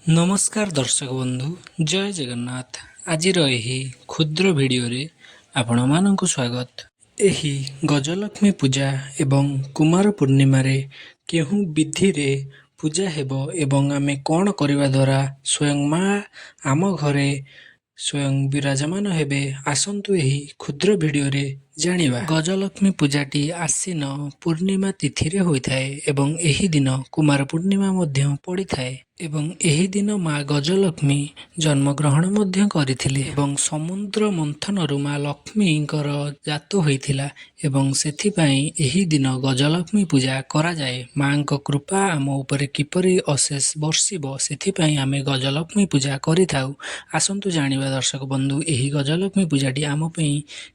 नमस्कार दर्शक बंधु जय जगन्नाथ। आजिर एही क्षुद्र भिडियोरे आपण मानंकु स्वागत। एही गजलक्ष्मी पूजा एवं कुमार पूर्णिमा रे केहू विधि रे पूजा हेबो एवं आमे कोण करिवा द्वारा स्वयं माँ आम घरे स्वयं विराजमान हेबे आसंतु एही क्षुद्र भिडियोरे जानिबा। गजलक्ष्मी पूजाटी आसीन पूर्णिमा तिथि रे होइथाए एवं एही दिन कुमार पूर्णिमा मध्य पड़िथाए एवं एही दिन माँ गजलक्ष्मी जन्मग्रहण मध्य करिथिले एवं समुद्र मंथनरु माँ लक्ष्मींकर जात होइथिला एवं सेथिपाई एही दिन गजलक्ष्मी पूजा करा जाए। माँक कृपा आम उपरे किपरि अशेष बर्षिबो सेथिपाई आमे गजलक्ष्मी पूजा करिथाउ। आसंतु जानिबा दर्शक बंधु एही गजलक्ष्मी पूजाटी आम पई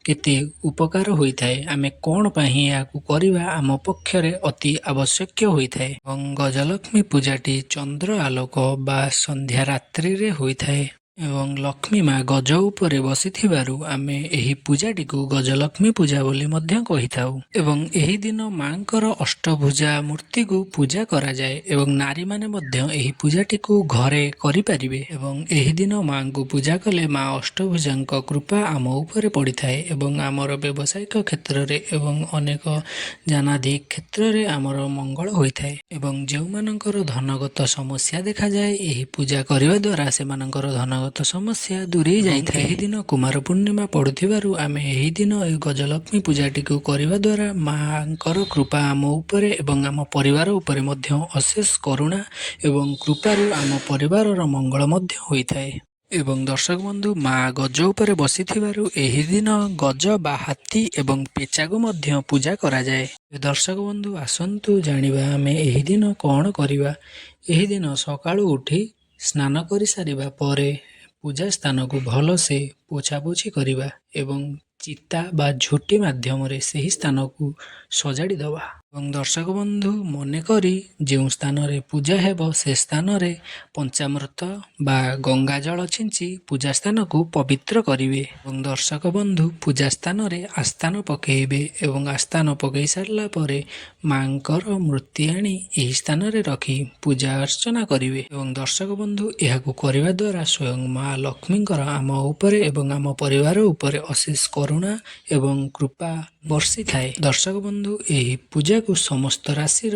केते उपकार होइथाए, आमे कोण पाही याकु करिवा आम पक्षरे अति आवश्यक होइथाए एवं गजलक्ष्मी पूजाटी चंद्र आलोक बा संध्या रात्रि रे होइथाए एवं लक्ष्मी माँ गज उपरे बसिथिबारु आमे एही पूजाटीकु गजलक्ष्मी पूजा बोली मध्य कहिथाउ एवं एही दिन माँकर अष्टभुजा मूर्तिकु पूजा करा जाए एवं नारी माने मध्य एही पूजाटीकु घरे करि परिबे एवं एही दिन माँकु पूजा कले माँ अष्टभुजांक कृपा आम उपरे पड़िथाए एवं आमर व्यवसायिक क्षेत्र रे एवं अनेक जानादि क्षेत्र रे आमर मंगल होइथाए एवं जेउ मानकर धनगत समस्या देखा जाए एही पूजा करिवा द्वारा सेमानकर धनगत समस्या दूरे जाइथाए। एही दिन कुमार पूर्णिमा पड़ुथिबारु आमे एही दिन ए गजलक्ष्मी पूजाटीकु करिवा द्वारा माँकर कृपा आम उपरे एवं आम परिवार उपरे मध्य अशेष करुणा एवं कृपारु आम परिवारर मंगल मध्य होइथाए एवं दर्शक बंधु माँ गज उपरे बसिथिबारु एही दिन गज बा हाथी एवं पेचागु मध्य पूजा करा जाए। दर्शक बंधु आसंतु जानिबा आमे एही दिन कोण करिवा। एही दिन सकाळु उठी स्नान करि सारिबा परे पूजा स्थान को भल से पोछापोछि करिबा एवं चिता बा झोटी माध्यम रे सेही स्थान को सजाड़ी दबा एवं दर्शक बंधु मने करी जेउ स्थान रे पूजा हेबो से स्थान रे पंचामृत बा गंगा जल छिंची पूजा स्थान को पवित्र करिवे एवं दर्शक बंधु पूजा स्थान रे आस्थान पकेइबे एवं आस्थान पकई सारला परे माँकर मूर्ति आनी एही स्थान रे रखी पूजा अर्चना करिवे एवं दर्शक बंधु एहाकु करिवा द्वारा स्वयं माँ लक्ष्मींकर आम उपरे एवं आम परिवार उपरे अशेष करुणा एवं कृपा वर्षी थाए। दर्शक बंधु एही पूजा को समस्त राशि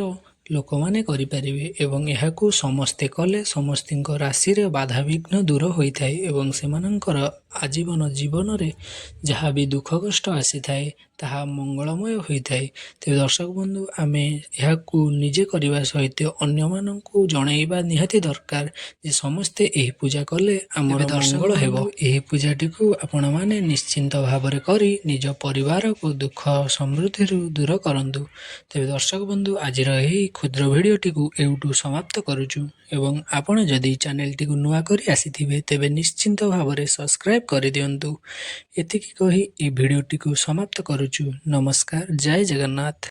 लोक माने करि परिबे एवं एहाकु समस्ते कले समस्तिंक राशि रे बाधा विघ्न दूर होइथाए एवं सेमानंकर आजीवन जीवन रे जहाँ भी दुख कष्ट आसी थाए ताहा मंगलमय होइथाए। ते दर्शक बंधु आमे एहाकु निजे करिवा सहित अन्य मानंकु जणाइबा निहाती दरकार जे समस्ते एही पूजा कले आमर मंगल हेबो। एही पूजाटीकु आपण माने निश्चिंत भावरे करी निज परिवार को दुख समृद्धि दूर करंतु। तेबे दर्शक बंधु आजिर एही क्षुद्र भिडियोटीकु एउटु समाप्त करूछु एवं आपण जदि चैनलटीकु नुआ करी आसीथिबे तेबे निश्चिंत भावरे सब्सक्राइब करि दियंतु। एतिकी कही ए भिडियोटीकु समाप्त करूछु। नमस्कार, जय जगन्नाथ।